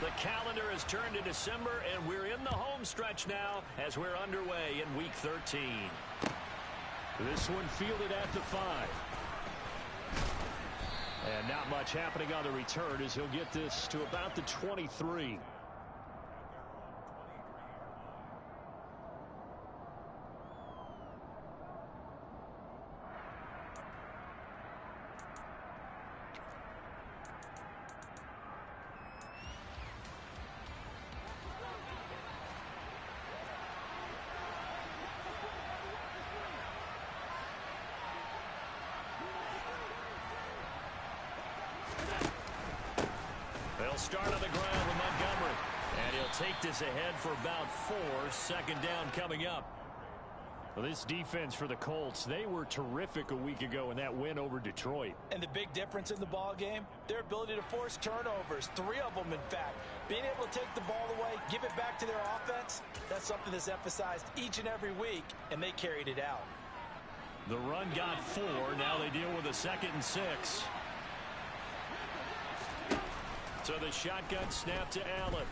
The calendar has turned to December, and we're in the home stretch now as we're underway in Week 13. This one fielded at the 5. And not much happening on the return as he'll get this to about the 23. They'll start on the ground with Montgomery. And he'll take this ahead for about 4. Second down coming up. Well, this defense for the Colts, they were terrific a week ago in that win over Detroit. And the big difference in the ball game, their ability to force turnovers, 3 of them in fact. Being able to take the ball away, give it back to their offense, that's something that's emphasized each and every week, and they carried it out. The run got 4. Now they deal with a 2nd and 6. So the shotgun snap to Allen.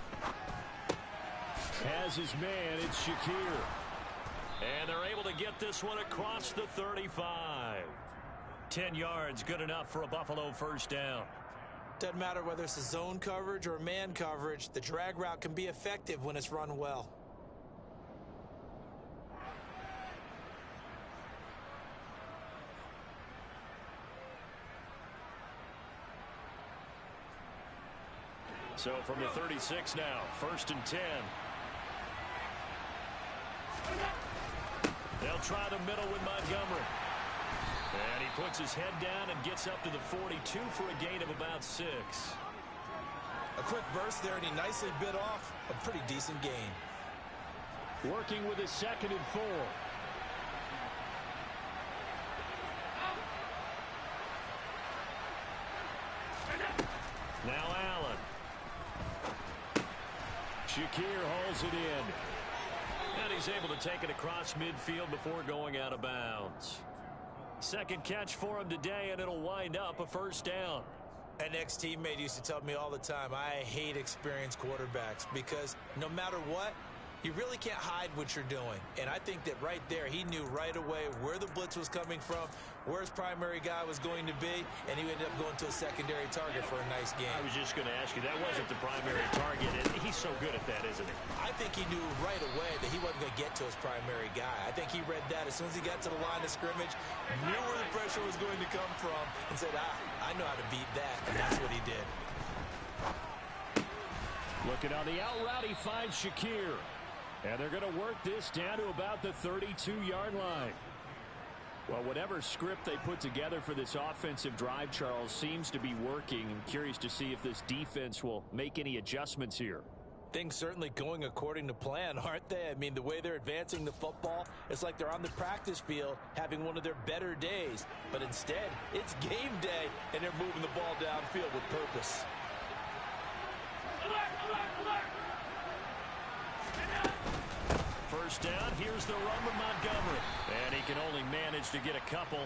Has his man, it's Shakir. And they're able to get this one across the 35. 10 yards, good enough for a Buffalo first down. Doesn't matter whether it's a zone coverage or man coverage, the drag route can be effective when it's run well. So from the 36 now, 1st and 10. They'll try the middle with Montgomery. And he puts his head down and gets up to the 42 for a gain of about 6. A quick burst there, and he nicely bit off a pretty decent gain. Working with his 2nd and 4. Now Allen. Shakir hauls it in. And he's able to take it across midfield before going out of bounds. 2nd catch for him today, and it'll wind up a first down. An ex-teammate used to tell me all the time, I hate experienced quarterbacks because no matter what, you really can't hide what you're doing. And I think that right there, he knew right away where the blitz was coming from, where his primary guy was going to be, and he ended up going to a secondary target for a nice game. I was just going to ask you, that wasn't the primary target, and he's so good at that, isn't he? I think he knew right away that he wasn't going to get to his primary guy. I think he read that as soon as he got to the line of scrimmage, knew where the pressure was going to come from, and said, I know how to beat that, and that's what he did. Looking on the out route, he finds Shakir. And they're going to work this down to about the 32-yard line. Well, whatever script they put together for this offensive drive, Charles, seems to be working. I'm curious to see if this defense will make any adjustments here. Things certainly going according to plan, aren't they? I mean, the way they're advancing the football, it's like they're on the practice field having one of their better days. But instead, it's game day, and they're moving the ball downfield with purpose. First down, here's the run with Montgomery. And he can only manage to get a couple.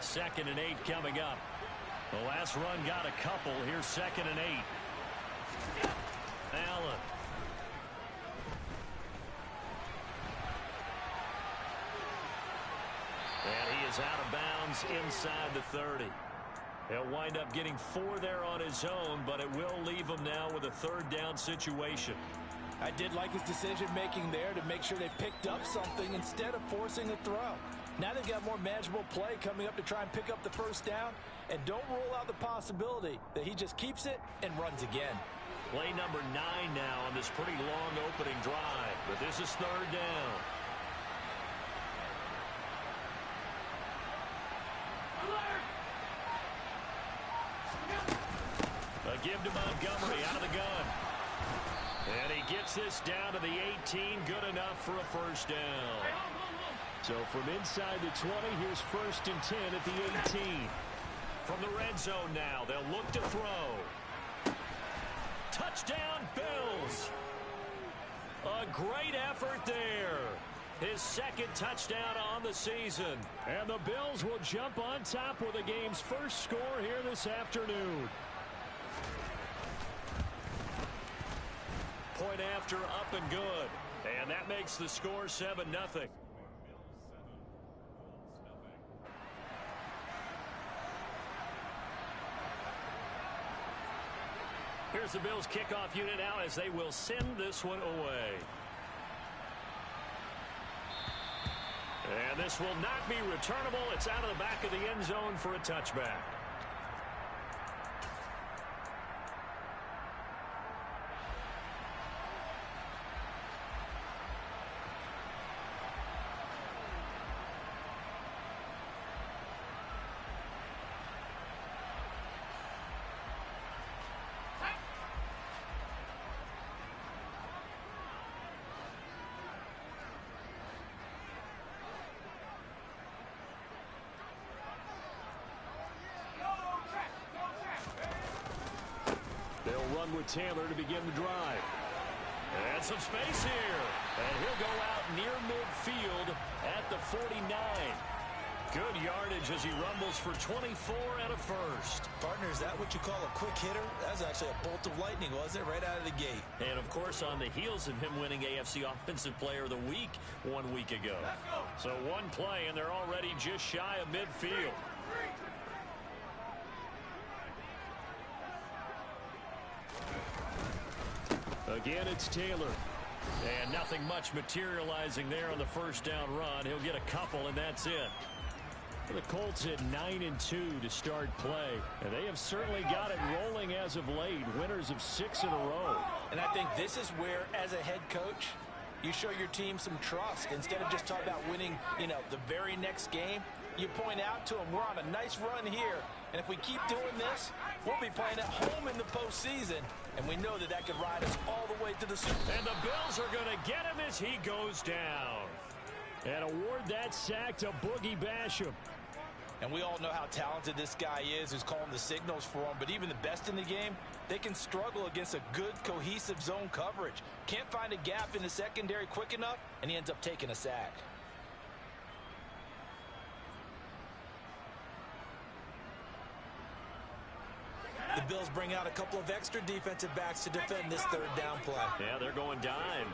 2nd and 8 coming up. The last run got a couple. Here's 2nd and 8. Allen. And he is out of bounds inside the 30. He'll wind up getting 4 there on his own, but it will leave him now with a 3rd down situation. I did like his decision-making there to make sure they picked up something instead of forcing a throw. Now they've got more manageable play coming up to try and pick up the first down, and don't rule out the possibility that he just keeps it and runs again. Play number 9 now on this pretty long opening drive, but this is 3rd down. A give to Montgomery out of the gun. And he gets this down to the 18, good enough for a first down. So from inside the 20, here's 1st and 10 at the 18. From the red zone now, they'll look to throw. Touchdown, Bills. A great effort there. His 2nd touchdown on the season. And the Bills will jump on top with the game's first score here this afternoon. point after up and good. And that makes the score 7-0. Here's the Bills kickoff unit now as they will send this one away. And this will not be returnable. It's out of the back of the end zone for a touchback. With Taylor to begin the drive. And some space here. And he'll go out near midfield at the 49. Good yardage as he rumbles for 24 and a first. Partner, is that what you call a quick hitter? That was actually a bolt of lightning, wasn't it? Right out of the gate. And, of course, on the heels of him winning AFC Offensive Player of the Week 1 week ago. So one play, and they're already just shy of midfield. Again, it's Taylor. And nothing much materializing there on the first down run. He'll get a couple, and that's it. The Colts at 9-2 to start play. And they have certainly got it rolling as of late. Winners of 6 in a row. And I think this is where, as a head coach, you show your team some trust. Instead of just talking about winning, the very next game, you point out to them, we're on a nice run here. And if we keep doing this, we'll be playing at home in the postseason. And we know that could ride us all the way to the Super Bowl. And the Bills are going to get him as he goes down. And award that sack to Boogie Basham. And we all know how talented this guy is who's calling the signals for him. But even the best in the game, they can struggle against a good, cohesive zone coverage. Can't find a gap in the secondary quick enough, and he ends up taking a sack. The Bills bring out a couple of extra defensive backs to defend this third down play. Yeah, they're going dime.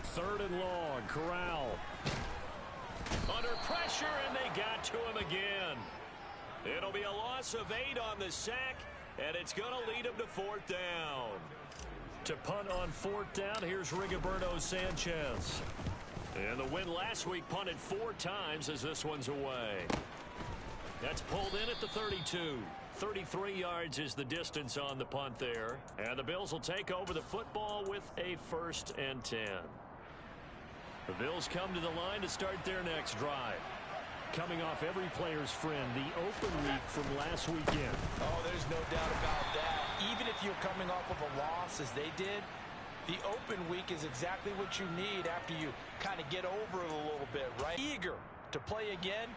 Third and long, Corral. Under pressure, and they got to him again. It'll be a loss of 8 on the sack, and it's going to lead him to fourth down. To punt on fourth down, here's Rigoberto Sanchez. And the win last week punted 4 times as this one's away. That's pulled in at the 32. 33 yards is the distance on the punt there. And the Bills will take over the football with a 1st and 10. The Bills come to the line to start their next drive. Coming off every player's friend, the open week from last weekend. Oh, there's no doubt about that. Even if you're coming off of a loss as they did, the open week is exactly what you need after you kind of get over it a little bit, right? Eager to play again,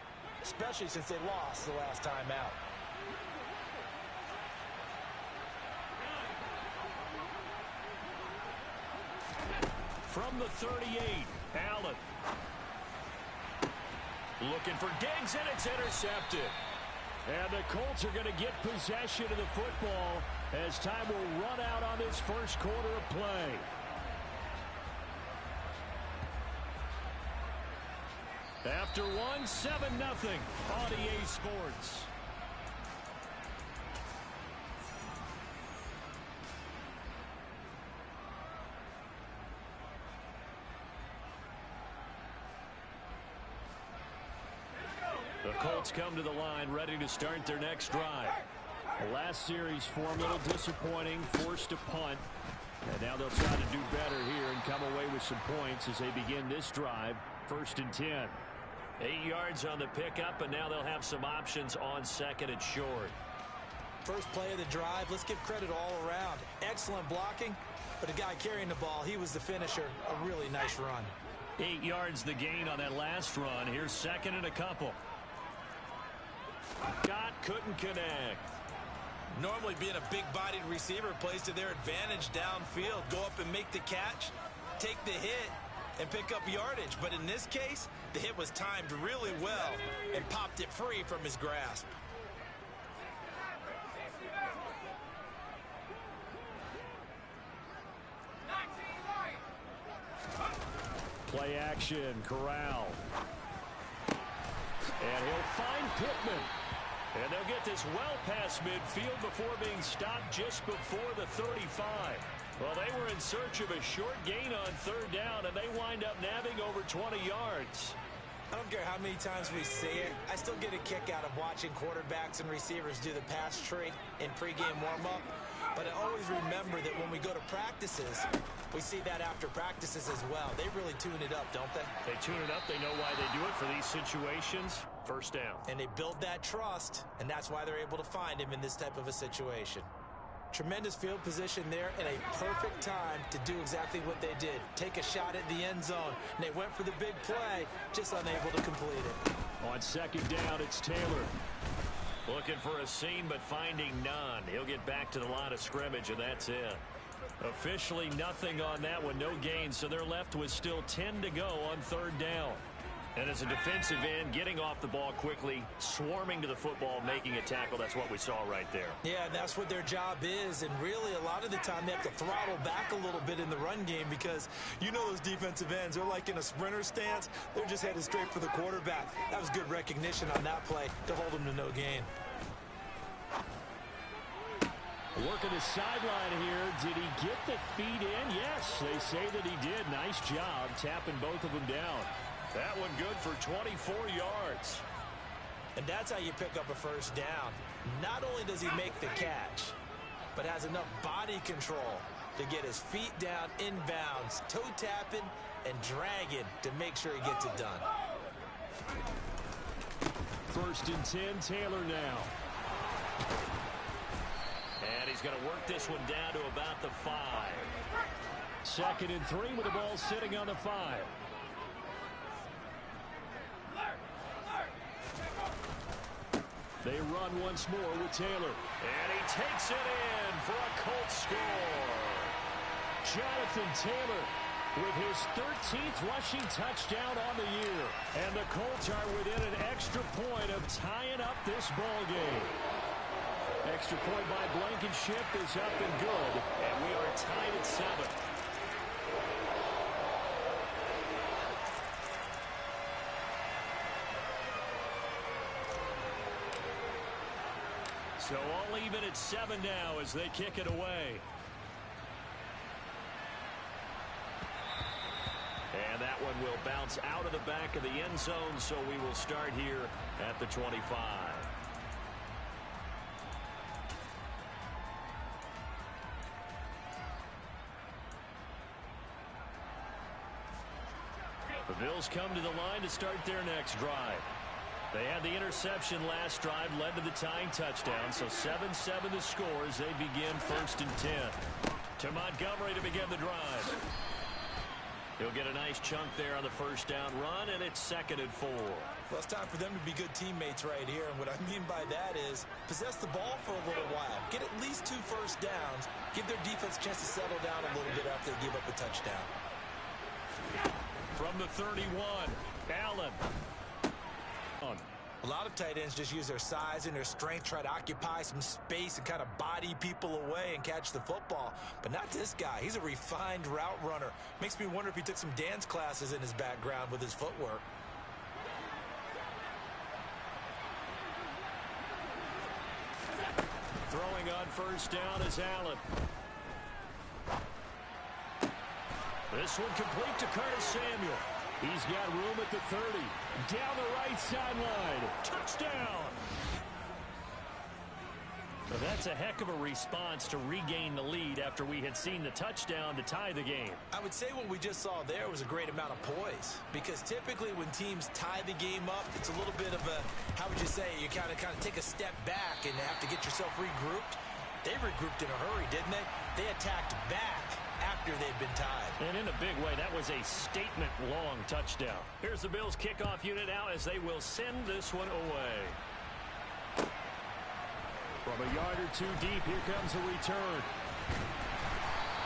especially since they lost the last time out. From the 38, Allen. Looking for Diggs, and it's intercepted. And the Colts are going to get possession of the football as time will run out on this first quarter of play. After one, 7-0 on EA Sports. The Colts come to the line ready to start their next drive. The last series form a little disappointing, forced to punt. And now they'll try to do better here and come away with some points as they begin this drive. 1st and 10. 8 yards on the pickup, and now they'll have some options on 2nd and short. First play of the drive, let's give credit all around. Excellent blocking, but the guy carrying the ball, he was the finisher. A really nice run. 8 yards the gain on that last run. Here's 2nd and a couple. Couldn't connect. Normally being a big-bodied receiver plays to their advantage downfield. Go up and make the catch, take the hit, and pick up yardage. But in this case, the hit was timed really well and popped it free from his grasp. Play action, Corral. And he'll find Pittman. And they'll get this well past midfield before being stopped just before the 35. Well, they were in search of a short gain on third down, and they wind up nabbing over 20 yards. I don't care how many times we see it. I still get a kick out of watching quarterbacks and receivers do the pass tree in pregame warm-up. But I always remember that when we go to practices, we see that after practices as well. They really tune it up, don't they? They tune it up. They know why they do it for these situations. First down. And they build that trust, and that's why they're able to find him in this type of a situation. Tremendous field position there and a perfect time to do exactly what they did. Take a shot at the end zone. And they went for the big play, just unable to complete it. On second down, it's Taylor. Looking for a seam, but finding none. He'll get back to the line of scrimmage, and that's it. Officially nothing on that one, no gain, so they're left with still 10 to go on third down. And as a defensive end, getting off the ball quickly, swarming to the football, making a tackle, that's what we saw right there. Yeah, that's what their job is, and really a lot of the time they have to throttle back a little bit in the run game because you know those defensive ends, they're like in a sprinter stance. They're just headed straight for the quarterback. That was good recognition on that play to hold them to no gain. Working the sideline here. Did he get the feet in? Yes, they say that he did. Nice job tapping both of them down. That one good for 24 yards. And that's how you pick up a first down. Not only does he make the catch, but has enough body control to get his feet down inbounds, toe tapping and dragging to make sure he gets it done. First and 10, Taylor now. And he's going to work this one down to about the 5. Second and 3 with the ball sitting on the 5. They run once more with Taylor. And he takes it in for a Colts score. Jonathan Taylor with his 13th rushing touchdown on the year. And the Colts are within an extra point of tying up this ball game. Extra point by Blankenship is up and good. And we are tied at 7. So all even at 7 now as they kick it away. And that one will bounce out of the back of the end zone, so we will start here at the 25. The Bills come to the line to start their next drive. They had the interception last drive, led to the tying touchdown, so 7-7 the score as they begin first and 10. To Montgomery to begin the drive. He'll get a nice chunk there on the first down run, and it's second and 4. Well, it's time for them to be good teammates right here, and what I mean by that is possess the ball for a little while. Get at least 2 first downs. Give their defense a chance to settle down a little bit after they give up a touchdown. From the 31, Allen. A lot of tight ends just use their size and their strength, try to occupy some space and kind of body people away and catch the football. But not this guy. He's a refined route runner. Makes me wonder if he took some dance classes in his background with his footwork. Throwing on first down is Allen. This one complete to Curtis Samuel. He's got room at the 30. Down the right sideline. Touchdown! Well, that's a heck of a response to regain the lead after we had seen the touchdown to tie the game. I would say what we just saw there was a great amount of poise. Because typically when teams tie the game up, it's a little bit of a, how would you say, you kind of take a step back and have to get yourself regrouped. They regrouped in a hurry, didn't they? They attacked back after they'd been tied. And in a big way, that was a statement-long touchdown. Here's the Bills kickoff unit now as they will send this one away. From a yard or two deep, here comes a return.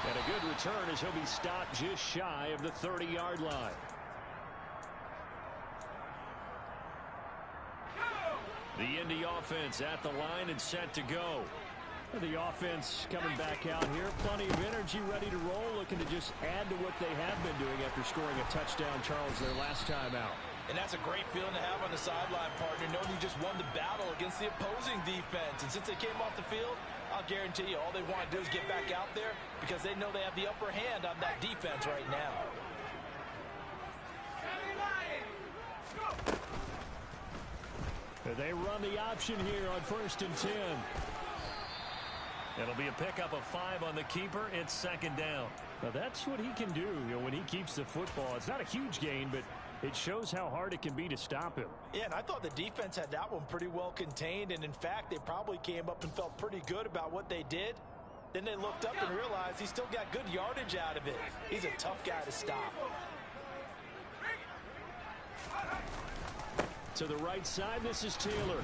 And a good return as he'll be stopped just shy of the 30-yard line. The Indy offense at the line and set to go. The offense coming back out here. Plenty of energy, ready to roll, looking to just add to what they have been doing after scoring a touchdown, Charles, their last time out. And that's a great feeling to have on the sideline, partner, knowing you just won the battle against the opposing defense. And since they came off the field, I'll guarantee you all they want to do is get back out there because they know they have the upper hand on that defense right now. They run the option here on 1st and 10. It'll be a pickup of 5 on the keeper. It's 2nd down. Now that's what he can do, when he keeps the football. It's not a huge gain, but it shows how hard it can be to stop him. Yeah, and I thought the defense had that one pretty well contained, and in fact, they probably came up and felt pretty good about what they did. Then they looked up and realized he still got good yardage out of it. He's a tough guy to stop. To the right side, this is Taylor.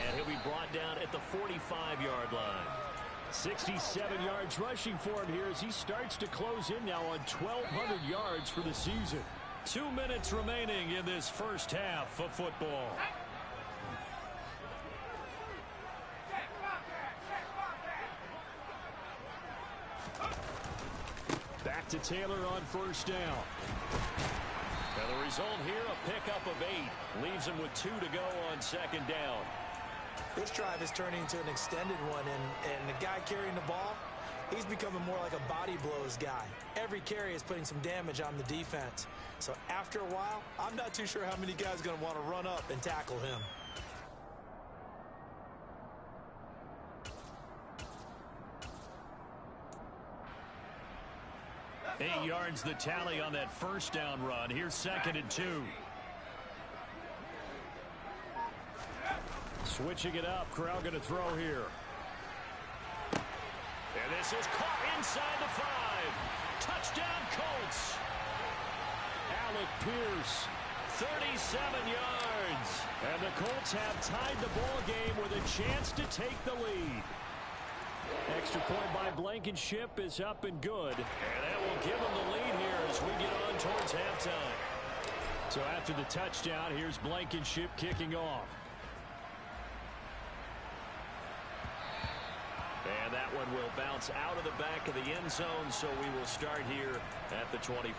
And he'll be brought down at the 45-yard line. 67 yards rushing for him here as he starts to close in now on 1,200 yards for the season. 2 minutes remaining in this first half of football. Back to Taylor on 1st down. Now the result here, a pickup of 8. Leaves him with 2 to go on 2nd down. This drive is turning into an extended one, and the guy carrying the ball, he's becoming more like a body blows guy. Every carry is putting some damage on the defense. So after a while, I'm not too sure how many guys are going to want to run up and tackle him. Eight yards the tally on that 1st down run. Here's 2nd and 2. Switching it up. Corral going to throw here. And this is caught inside the 5. Touchdown Colts. Alec Pierce. 37 yards. And the Colts have tied the ball game with a chance to take the lead. Extra point by Blankenship is up and good. And that will give them the lead here as we get on towards halftime. So after the touchdown, here's Blankenship kicking off. And that one will bounce out of the back of the end zone, so we will start here at the 25.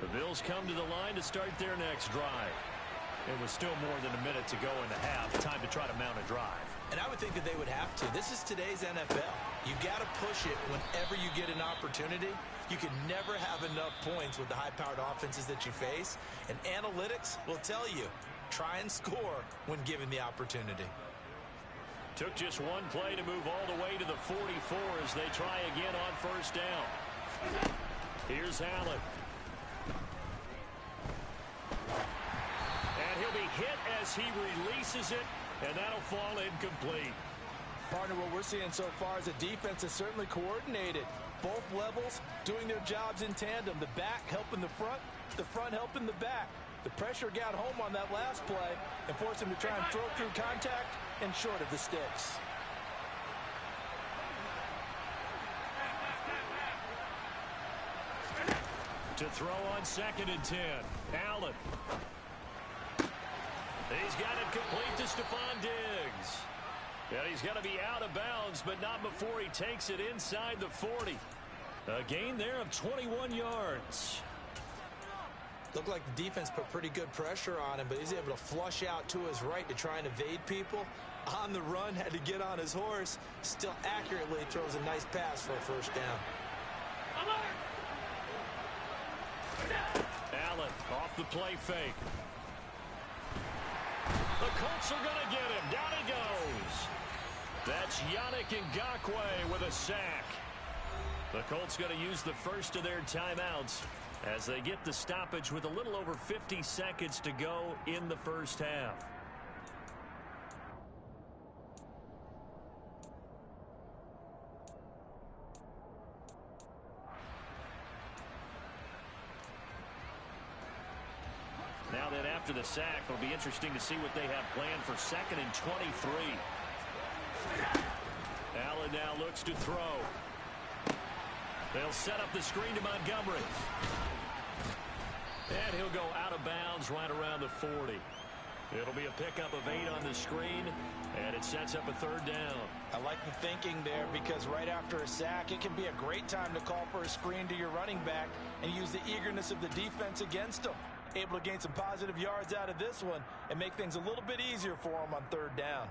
The Bills come to the line to start their next drive. It was still more than a minute to go in the half. Time to try to mount a drive. And I would think that they would have to. This is today's NFL. You got to push it whenever you get an opportunity. You can never have enough points with the high-powered offenses that you face. And analytics will tell you, try and score when given the opportunity. Took just one play to move all the way to the 44 as they try again on 1st down. Here's Allen. And he'll be hit as he releases it, and that'll fall incomplete. Partner, what we're seeing so far is a defense that's certainly coordinated. Both levels doing their jobs in tandem. The back helping the front helping the back. The pressure got home on that last play and forced him to try and throw through contact and short of the sticks. To throw on 2nd and 10. Allen. He's got it complete to Stephon Diggs. And he's going to be out of bounds, but not before he takes it inside the 40. A gain there of 21 yards. Looked like the defense put pretty good pressure on him, but he's able to flush out to his right to try and evade people. On the run, had to get on his horse. Still accurately throws a nice pass for a 1st down. Allen off the play fake. The Colts are going to get him. Down he goes. That's Yannick Ngakoue with a sack. The Colts going to use the first of their timeouts as they get the stoppage with a little over 50 seconds to go in the first half. after the sack. It'll be interesting to see what they have planned for 2nd and 23. Allen now looks to throw. They'll set up the screen to Montgomery. And he'll go out of bounds right around the 40. It'll be a pickup of 8 on the screen, and it sets up a 3rd down. I like the thinking there because right after a sack, it can be a great time to call for a screen to your running back and use the eagerness of the defense against them. Able to gain some positive yards out of this one and make things a little bit easier for them on 3rd down.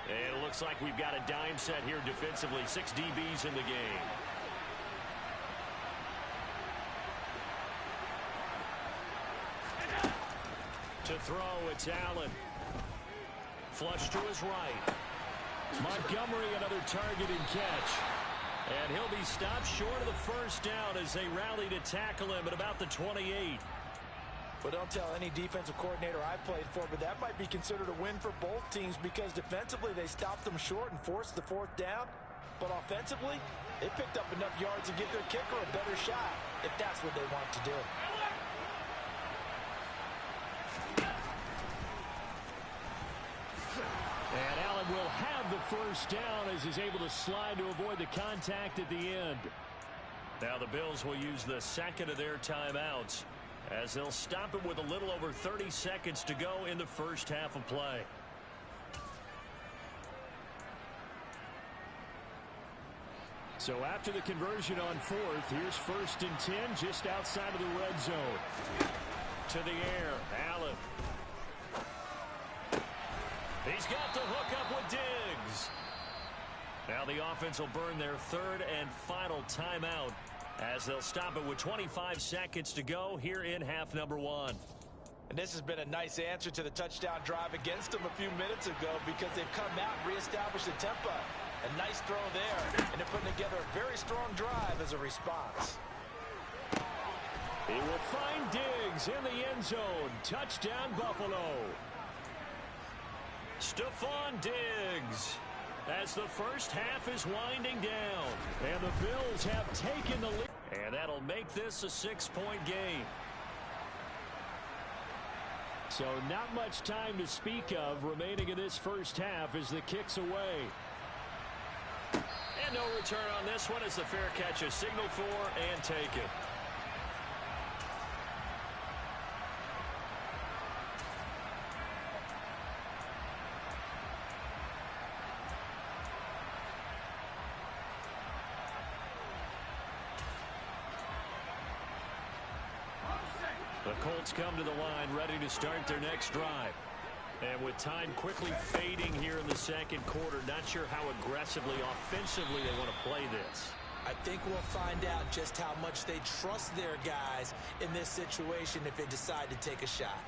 And it looks like we've got a dime set here defensively. 6 DBs in the game. To throw, it's Allen. Flush to his right. Montgomery, another target and catch. And he'll be stopped short of the 1st down as they rally to tackle him at about the 28. But don't tell any defensive coordinator I played for, but that might be considered a win for both teams because defensively they stopped them short and forced the 4th down. But offensively, they picked up enough yards to give their kicker a better shot if that's what they want to do. And Allen will have the 1st down as he's able to slide to avoid the contact at the end. Now the Bills will use the 2nd of their timeouts as they'll stop it with a little over 30 seconds to go in the 1st half of play. So after the conversion on 4th, here's 1st and 10 just outside of the red zone. To the air, Allen. He's got the hook up with Diggs. Now the offense will burn their 3rd and final timeout as they'll stop it with 25 seconds to go here in half number 1. And this has been a nice answer to the touchdown drive against them a few minutes ago because they've come out and reestablished the tempo. A nice throw there, and they're putting together a very strong drive as a response. He will find Diggs in the end zone. Touchdown, Buffalo. Stephon Diggs as the 1st half is winding down. And the Bills have taken the lead. And that'll make this a 6-point game. So not much time to speak of remaining in this 1st half as the kick's away. And no return on this one as the fair catch is signaled for and taken. The Colts come to the line ready to start their next drive. And with time quickly fading here in the 2nd quarter, not sure how aggressively, offensively they want to play this. I think we'll find out just how much they trust their guys in this situation if they decide to take a shot.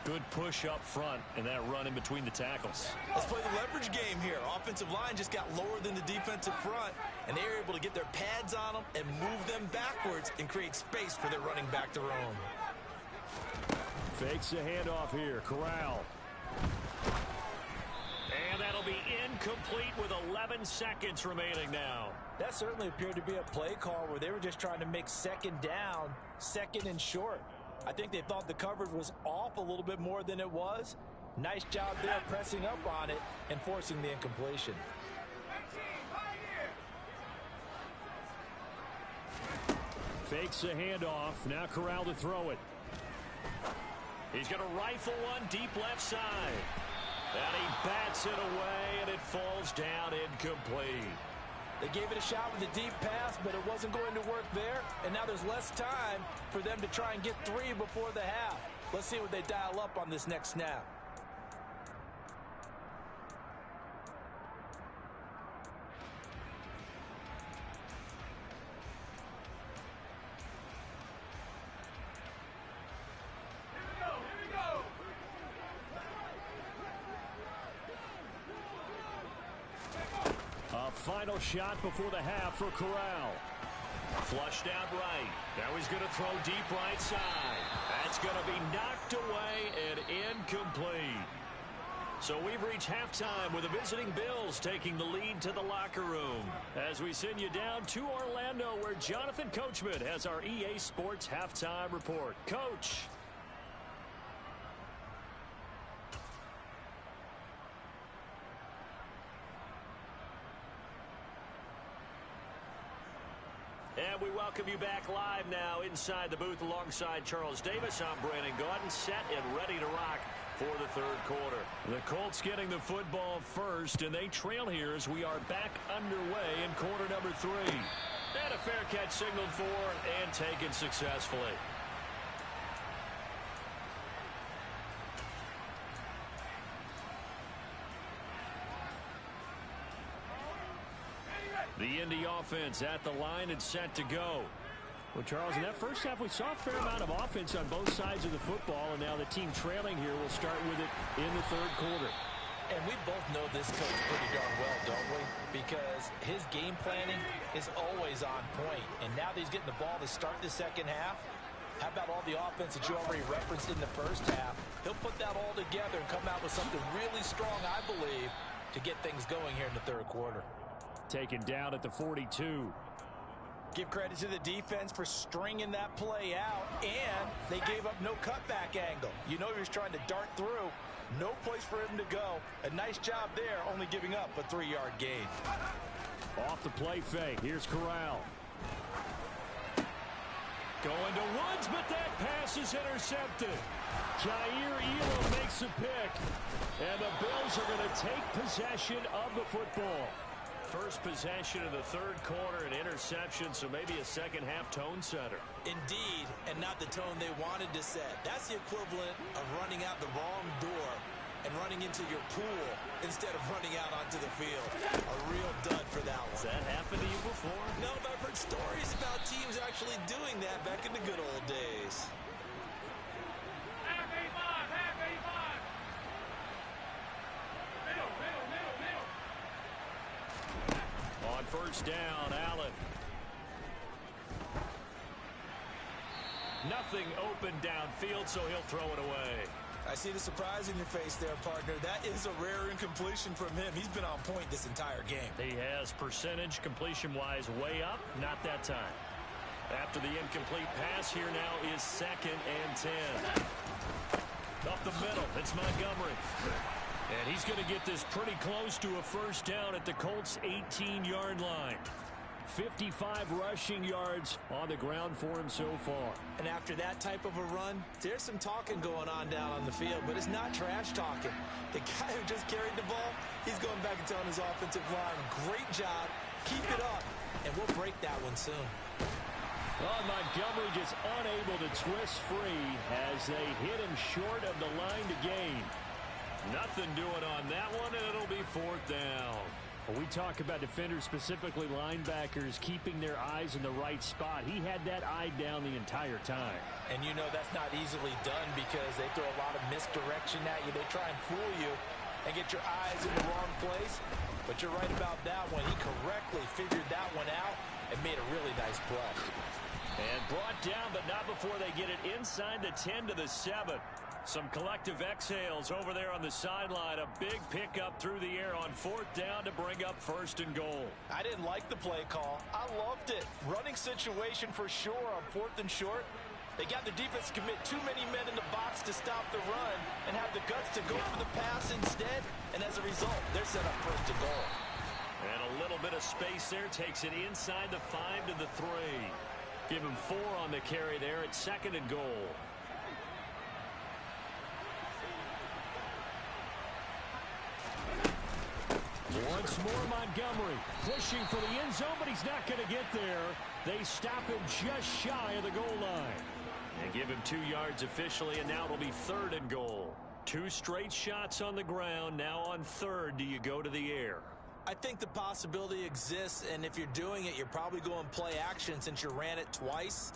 Good push up front and that run in between the tackles. Let's play the leverage game here. Offensive line just got lower than the defensive front, and they were able to get their pads on them and move them backwards and create space for their running back to roam. Fakes the handoff here. Corral. And that'll be incomplete with 11 seconds remaining now. That certainly appeared to be a play call where they were just trying to make 2nd down, 2nd and short. I think they thought the coverage was off a little bit more than it was. Nice job there pressing up on it and forcing the incompletion. Fakes the handoff. Now Corral to throw it. He's going to rifle one deep left side. And he bats it away, and it falls down incomplete. They gave it a shot with a deep pass, but it wasn't going to work there. And now there's less time for them to try and get 3 before the half. Let's see what they dial up on this next snap. Final shot before the half for Corral. Flushed out right. Now he's going to throw deep right side. That's going to be knocked away and incomplete. So we've reached halftime with the visiting Bills taking the lead to the locker room. As we send you down to Orlando, where Jonathan Coachman has our EA Sports halftime report. Coach. And we welcome you back live now inside the booth alongside Charles Davis. I'm Brandon Gaudin, set and ready to rock for the third quarter. The Colts getting the football first, and they trail here as we are back underway in quarter number 3. And a fair catch signaled for and taken successfully. The Indy offense at the line and set to go. Well, Charles, in that first half, we saw a fair amount of offense on both sides of the football, and now the team trailing here will start with it in the third quarter. And we both know this coach pretty darn well, don't we? Because his game planning is always on point. And now that he's getting the ball to start the second half, how about all the offense that you already referenced in the first half? He'll put that all together and come out with something really strong, I believe, to get things going here in the third quarter. Taken down at the 42. Give credit to the defense for stringing that play out, and they gave up no cutback angle. You know he was trying to dart through. No place for him to go. A nice job there, only giving up a 3-yard gain. Off the play fake. Here's Corral. Going to Woods, but that pass is intercepted. Jair Elam makes a pick. And the Bills are going to take possession of the football. First possession of the third quarter, an interception, so maybe a second-half tone setter. Indeed, and not the tone they wanted to set. That's the equivalent of running out the wrong door and running into your pool instead of running out onto the field. A real dud for that one. Has that happened to you before? No, but I've heard stories about teams actually doing that back in the good old days. On first down, Allen. Nothing open downfield, so he'll throw it away. I see the surprise in your face there, partner. That is a rare incompletion from him. He's been on point this entire game. He has percentage completion-wise way up, not that time. After the incomplete pass, here now is 2nd and 10. Up the middle, it's Montgomery. And he's going to get this pretty close to a first down at the Colts' 18-yard line. 55 rushing yards on the ground for him so far. And after that type of a run, there's some talking going on down on the field, but it's not trash talking. The guy who just carried the ball, he's going back and telling his offensive line, great job, keep it up, and we'll break that one soon. Well, Montgomery just unable to twist free as they hit him short of the line to gain. Nothing doing on that one, and it'll be 4th down. When we talk about defenders, specifically linebackers, keeping their eyes in the right spot, he had that eye down the entire time. And you know that's not easily done because they throw a lot of misdirection at you. They try and fool you and get your eyes in the wrong place. But you're right about that one. He correctly figured that one out and made a really nice play. And brought down, but not before they get it inside the 10 to the 7. Some collective exhales over there on the sideline. A big pickup through the air on 4th down to bring up 1st and goal. I didn't like the play call. I loved it. Running situation for sure on 4th and short. They got the defense to commit too many men in the box to stop the run and have the guts to go for the pass instead. And as a result, they're set up 1st and goal. And a little bit of space there takes it inside the 5 to the 3. Give him 4 on the carry there at 2nd and goal. Once more, Montgomery pushing for the end zone, but he's not going to get there. They stop him just shy of the goal line. And give him 2 yards officially, and now it'll be 3rd and goal. 2 straight shots on the ground. Now on 3rd, do you go to the air? I think the possibility exists, and if you're doing it, you're probably going play action since you ran it twice.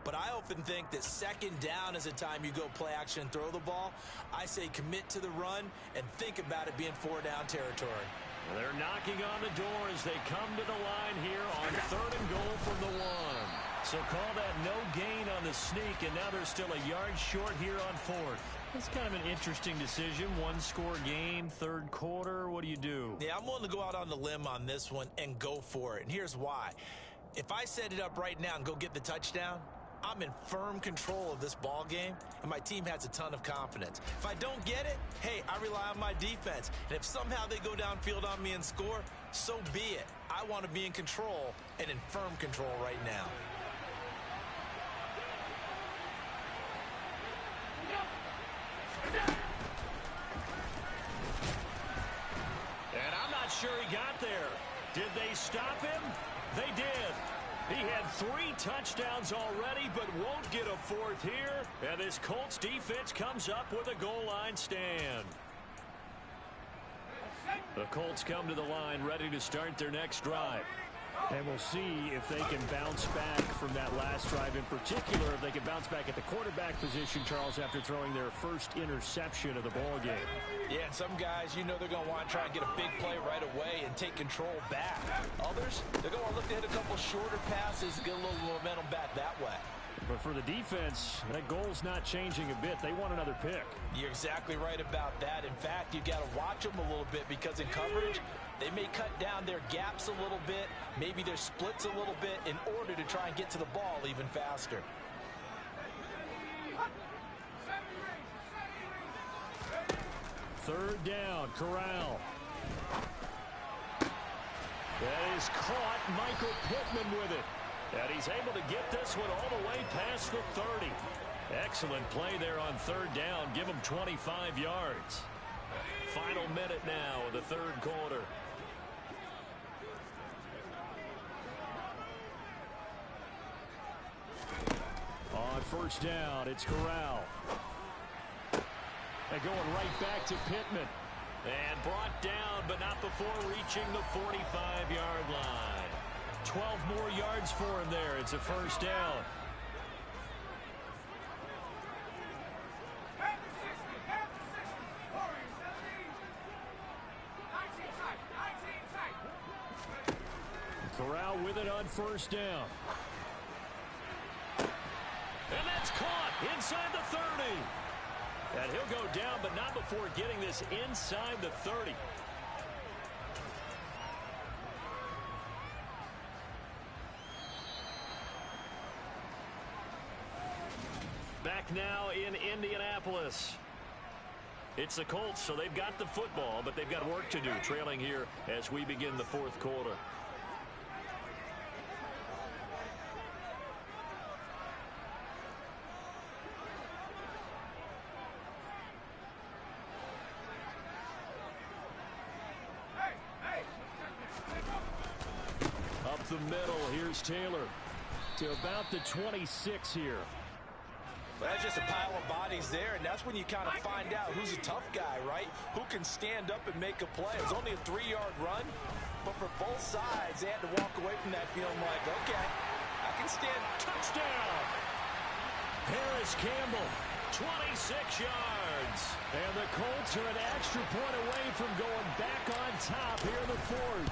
But I often think that 2nd down is a time you go play action and throw the ball. I say commit to the run and think about it being 4-down territory. They're knocking on the door as they come to the line here on 3rd and goal from the 1. So call that no gain on the sneak, and now they're still a yard short here on fourth. It's kind of an interesting decision. One-score game, third quarter. What do you do? Yeah, I'm willing to go out on the limb on this one and go for it. And here's why. If I set it up right now and go get the touchdown, I'm in firm control of this ball game, and my team has a ton of confidence. If I don't get it, hey, I rely on my defense. And if somehow they go downfield on me and score, so be it. I want to be in control and in firm control right now. And I'm not sure he got there. Did they stop him? They did. He had 3 touchdowns already, but won't get a fourth here. And this Colts defense comes up with a goal line stand. The Colts come to the line ready to start their next drive. And we'll see if they can bounce back from that last drive. In particular, if they can bounce back at the quarterback position, Charles, after throwing their first interception of the ball game. Yeah, and some guys, you know they're going to want to try and get a big play right away and take control back. Others, they're going to look to hit a couple shorter passes and get a little momentum back that way. But for the defense, that goal's not changing a bit. They want another pick. You're exactly right about that. In fact, you got to watch them a little bit because in coverage, they may cut down their gaps a little bit, maybe their splits a little bit in order to try and get to the ball even faster. Third down, Corral. That is caught. Michael Pittman with it. And he's able to get this one all the way past the 30. Excellent play there on third down. Give him 25 yards. Final minute now of the third quarter. On first down, it's Corral. And going right back to Pittman. And brought down, but not before reaching the 45-yard line. 12 more yards for him there. It's a first down. Corral with it on first down. And that's caught inside the 30. And he'll go down, but not before getting this inside the 30. Back now in Indianapolis. It's the Colts, so they've got the football, but they've got work to do, trailing here as we begin the fourth quarter. Up the middle, here's Taylor to about the 26 here. Well, that's just a pile of bodies there, and that's when you kind of find out who's a tough guy, right? Who can stand up and make a play. It was only a 3-yard run, but for both sides, they had to walk away from that feeling like, okay, I can stand. Touchdown! Harris Campbell, 26 yards. And the Colts are an extra point away from going back on top here in the fourth.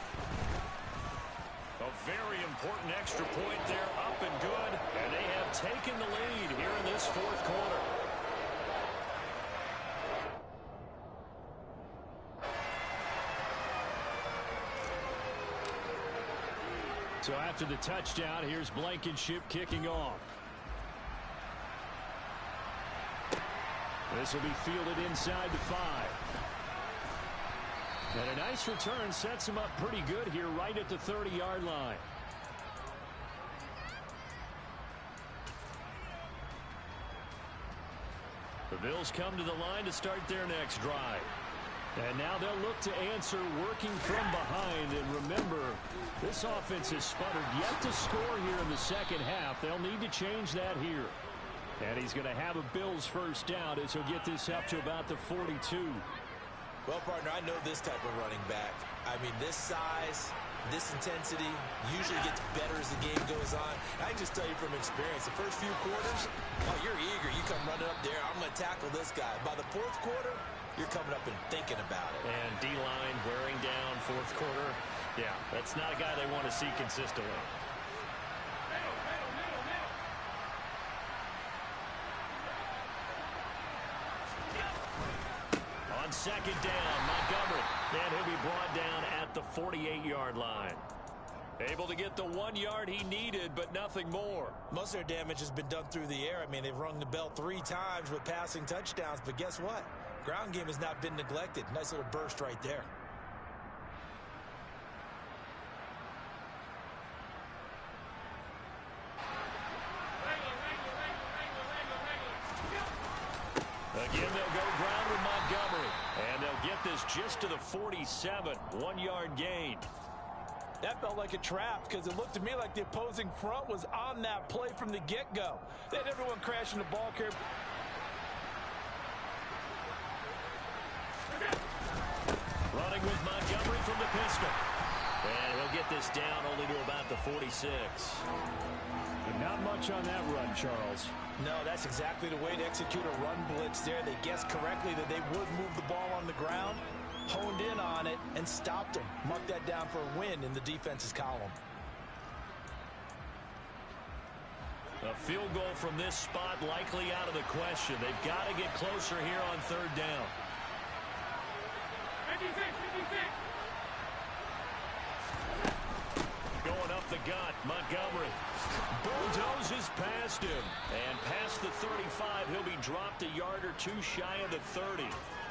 A very important extra point there, up and good, and they have taken the lead here in this fourth quarter. So after the touchdown, here's Blankenship kicking off. This will be fielded inside the 5. And a nice return sets him up pretty good here right at the 30-yard line. The Bills come to the line to start their next drive. And now they'll look to answer working from behind. And remember, this offense has sputtered yet to score here in the second half. They'll need to change that here. And he's going to have a Bills first down as he'll get this up to about the 42. Well, partner, I know this type of running back. I mean, this size, this intensity usually gets better as the game goes on. I can just tell you from experience, the first few quarters, oh, you're eager. You come running up there, I'm going to tackle this guy. By the fourth quarter, you're coming up and thinking about it. And D-line wearing down fourth quarter. Yeah, that's not a guy they want to see consistently. second down. Montgomery, and he'll be brought down at the 48-yard line. Able to get the 1 yard he needed, but nothing more. Most of their damage has been done through the air. I mean, they've rung the bell 3 times with passing touchdowns, but guess what? Ground game has not been neglected. Nice little burst right there. Again, they'll go ground with Montgomery, and they'll get this just to the 47, 1 yard gain. That felt like a trap because it looked to me like the opposing front was on that play from the get-go. They had everyone crashing the ball carrier. Running with Montgomery from the pistol. And he'll get this down only to about the 46. And not much on that run, Charles. No, that's exactly the way to execute a run blitz there. They guessed correctly that they would move the ball on the ground, honed in on it, and stopped them. Mark that down for a win in the defense's column. A field goal from this spot likely out of the question. They've got to get closer here on third down. 56. Going up the gut, Montgomery bulldozes past him. And past the 35, he'll be dropped a yard or two shy of the 30.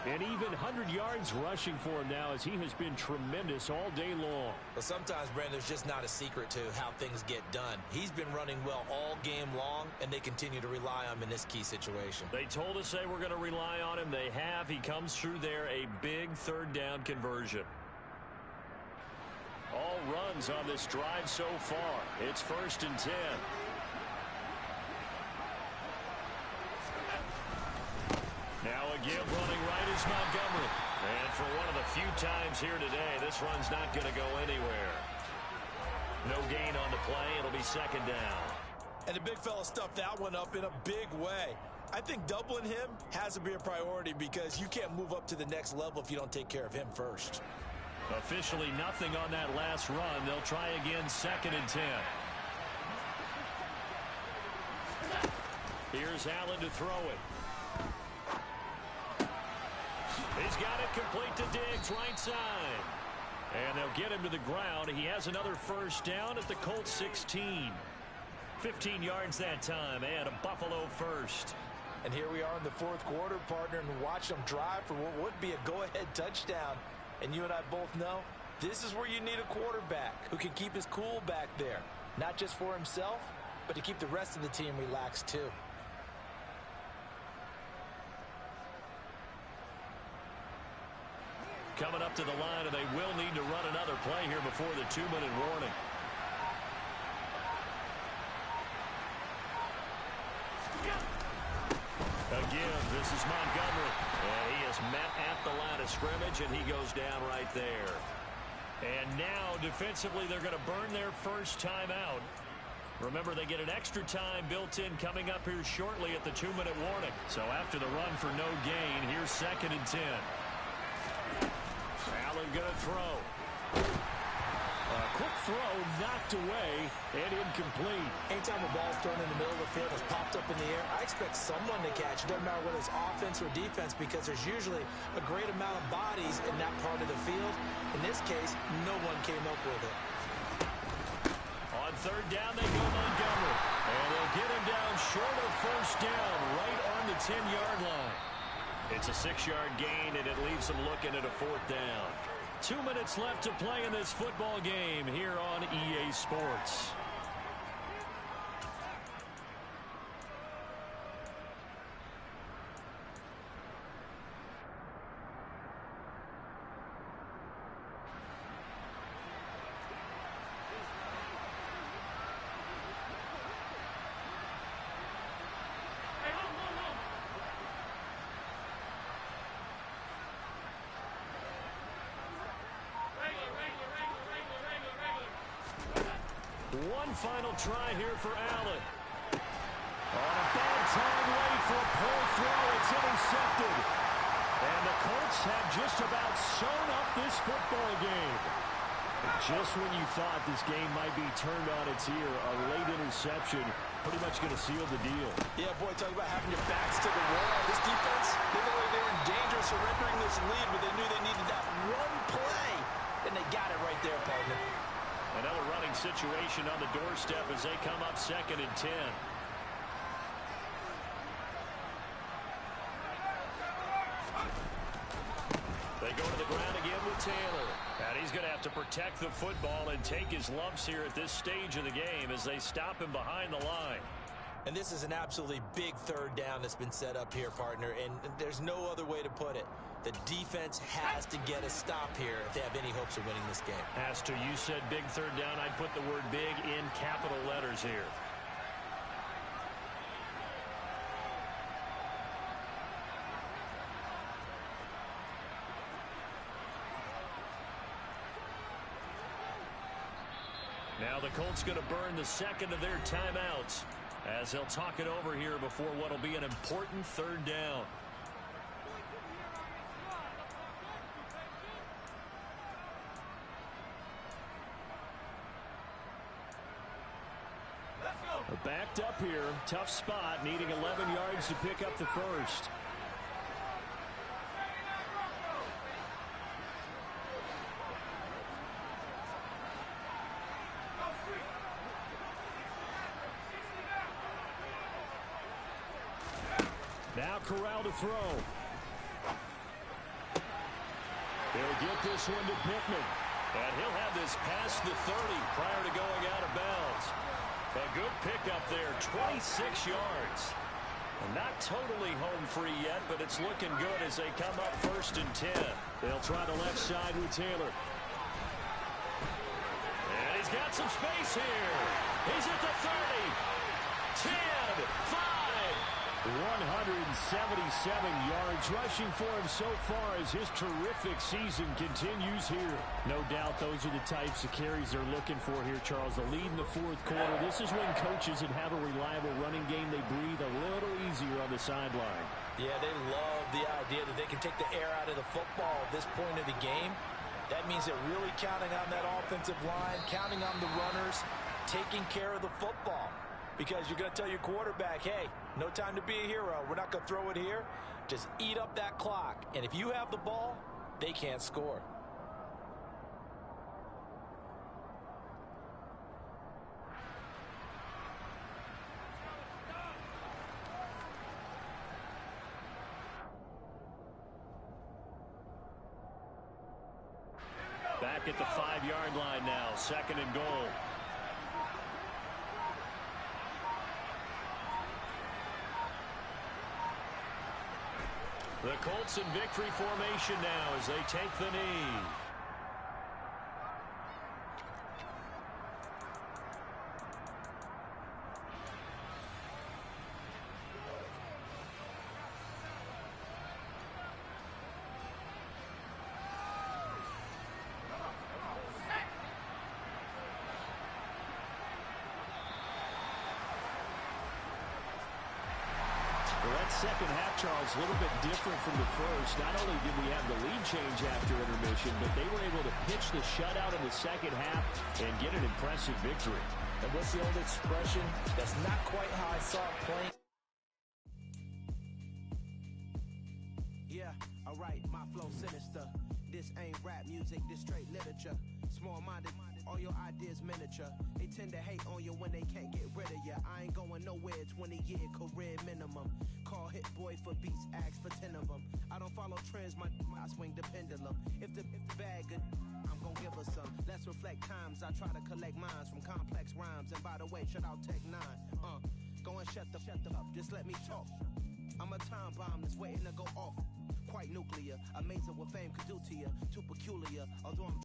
And even 100 yards rushing for him now, as he has been tremendous all day long. But sometimes, Brandon, there's just not a secret to how things get done. He's been running well all game long, and they continue to rely on him in this key situation. They told us they were going to rely on him. They have. He comes through there, a big third down conversion. All runs on this drive so far. It's 1st and 10. Now again, running right is Montgomery. And for one of the few times here today, this run's not going to go anywhere. No gain on the play. It'll be 2nd down. And the big fella stuffed that one up in a big way. I think doubling him has to be a priority because you can't move up to the next level if you don't take care of him first. Officially nothing on that last run. They'll try again, 2nd and 10. Here's Allen to throw it. He's got it complete to Diggs, right side. And they'll get him to the ground. He has another 1st down at the Colts 16. 15 yards that time, and a Buffalo 1st. And here we are in the 4th quarter, partner, and watch them drive for what would be a go-ahead touchdown. And you and I both know this is where you need a quarterback who can keep his cool back there. Not just for himself, but to keep the rest of the team relaxed too. Coming up to the line, and they will need to run another play here before the 2-minute warning. Again, this is Montgomery. And he is met at the line of scrimmage, and he goes down right there. And now, defensively, they're going to burn their first timeout. Remember, they get an extra time built in coming up here shortly at the 2-minute warning. So after the run for no gain, here's 2nd and 10. Allen going to throw. A quick throw knocked away and incomplete. Anytime a ball's thrown in the middle of the field, has popped up in the air, I expect someone to catch it. Doesn't matter whether it's offense or defense, because there's usually a great amount of bodies in that part of the field. In this case, no one came up with it. On 3rd down, they go Montgomery. And they'll get him down short of 1st down, right on the 10-yard line. It's a 6-yard gain, and it leaves them looking at a 4th down. 2 minutes left to play in this football game here on EA Sports. One final try here for Allen. On a bad time, ready for a pull throw. It's intercepted. And the Colts have just about sewn up this football game. Just when you thought this game might be turned on its ear, a late interception pretty much going to seal the deal. Yeah, boy, talk about having your backs to the wall. This defense, they look like they're in danger of surrendering this lead, but they knew they needed that one play, and they got it right there, partner. Another running situation on the doorstep as they come up 2nd and 10. They go to the ground again with Taylor. And he's going to have to protect the football and take his lumps here at this stage of the game as they stop him behind the line. And this is an absolutely big 3rd down that's been set up here, partner, and there's no other way to put it. The defense has to get a stop here if they have any hopes of winning this game. Has to. You said big 3rd down. I'd put the word big in capital letters here. Now the Colts going to burn the 2nd of their timeouts as they'll talk it over here before what will be an important 3rd down. Backed up here, tough spot, needing 11 yards to pick up the first. Now Corral to throw. They'll get this one to Pittman. And he'll have this past the 30 prior to going out of bounds. A good pickup there, 26 yards. Not totally home free yet, but it's looking good as they come up 1st and 10. They'll try the left side with Taylor. And he's got some space here. He's at the 30, 10, 5. 177 yards rushing for him so far as his terrific season continues here. No doubt those are the types of carries they're looking for here, Charles. The lead in the 4th quarter. This is when coaches that have a reliable running game, they breathe a little easier on the sideline. Yeah, they love the idea that they can take the air out of the football at this point of the game. That means they're really counting on that offensive line, counting on the runners, taking care of the football. Because you're going to tell your quarterback, hey, no time to be a hero. We're not going to throw it here. Just eat up that clock. And if you have the ball, they can't score. Back at the 5-yard line now, 2nd and goal. The Colts in victory formation now as they take the knee. Well, that second half, Charles, a little bit different from the first. Not only did we have the lead change after intermission, but they were able to pitch the shutout in the second half and get an impressive victory. And what's the old expression? That's not quite how I saw it playing. Yeah, alright, my flow sinister. This ain't rap music, this straight literature. Small-minded, all your ideas miniature. They tend to hate on you when they can't get rid of you. I ain't going nowhere, 20-year career minimum. Call Hit Boy for beats, ask for 10 of them. I don't follow trends, I swing the pendulum. If the bag good, I'm gonna give her some. Let's reflect times, I try to collect minds from complex rhymes. And by the way, shout out Tech 9. Go and shut the up, just let me talk. I'm a time bomb that's waiting to go off. Quite nuclear, amazing what fame could do to you. Too peculiar, although I'm